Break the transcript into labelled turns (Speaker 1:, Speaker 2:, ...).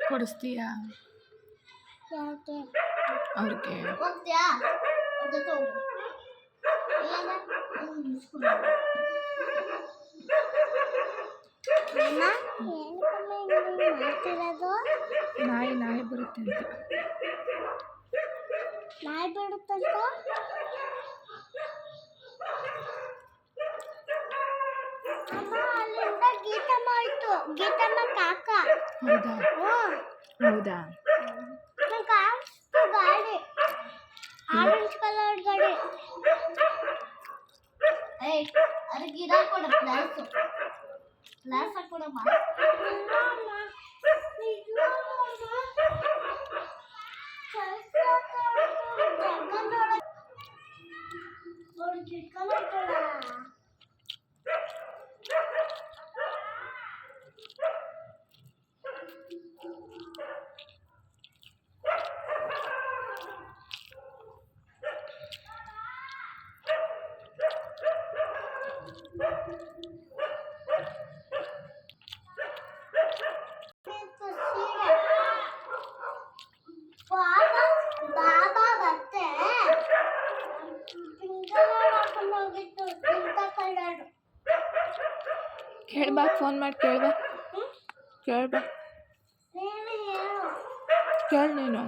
Speaker 1: ಕೊಡಿಸ್ತೀಯಾ
Speaker 2: ಯಾಕೆ
Speaker 1: ಅವ್ರಿಗೆ?
Speaker 2: ಹೋಗ್ತೀಯಾ ಅವ್ರ ಜೊತೆ ಹೋಗು ಇಲ್ಲಾಂದ್ರೆ ಅವ್ನು ಮುಗಿಸ್ಕೊಂಡು ಅಮ್ಮ ಏನಕ್ಕಮ್ಮ ಹಿಂಗೆ ಮಾಡ್ತಿರೋದು?
Speaker 1: ನಾಯಿ ಬರುತ್ತೆ ಅಂತ.
Speaker 2: ನಾಯಿ ಬಿಡುತ್ತಂತ ಅಮ್ಮ ಅಲ್ಲಿಂದ ಗೀತಮ್ಮ ಆಯ್ತು ಗೀತಮ್ಮ ಕಾಕ.
Speaker 1: ಹೌದಾ? ಹೌದಾ?
Speaker 2: ನಂಗೆ ಕಾಣಿಸ್ತು ಗಾಡಿ ಆರೆಂಜ್ ಕಲರ್ ಗಾಡಿ. ಏಯ್ ಅದಕ್ಕೆ ಗಿಡ ಕೊಡ ಗ್ಲಾಸ್ ಹಾಕೊಡಮ್ಮ. ಬಾಬಾ ಮತ್ತೆ
Speaker 1: ಕೇಳ್ಬಾ, ಫೋನ್ ಮಾಡಿ ಕೇಳ್ಬಾ. ಕೇಳ್ಬಾ, ಕೇಳು ನೀನು.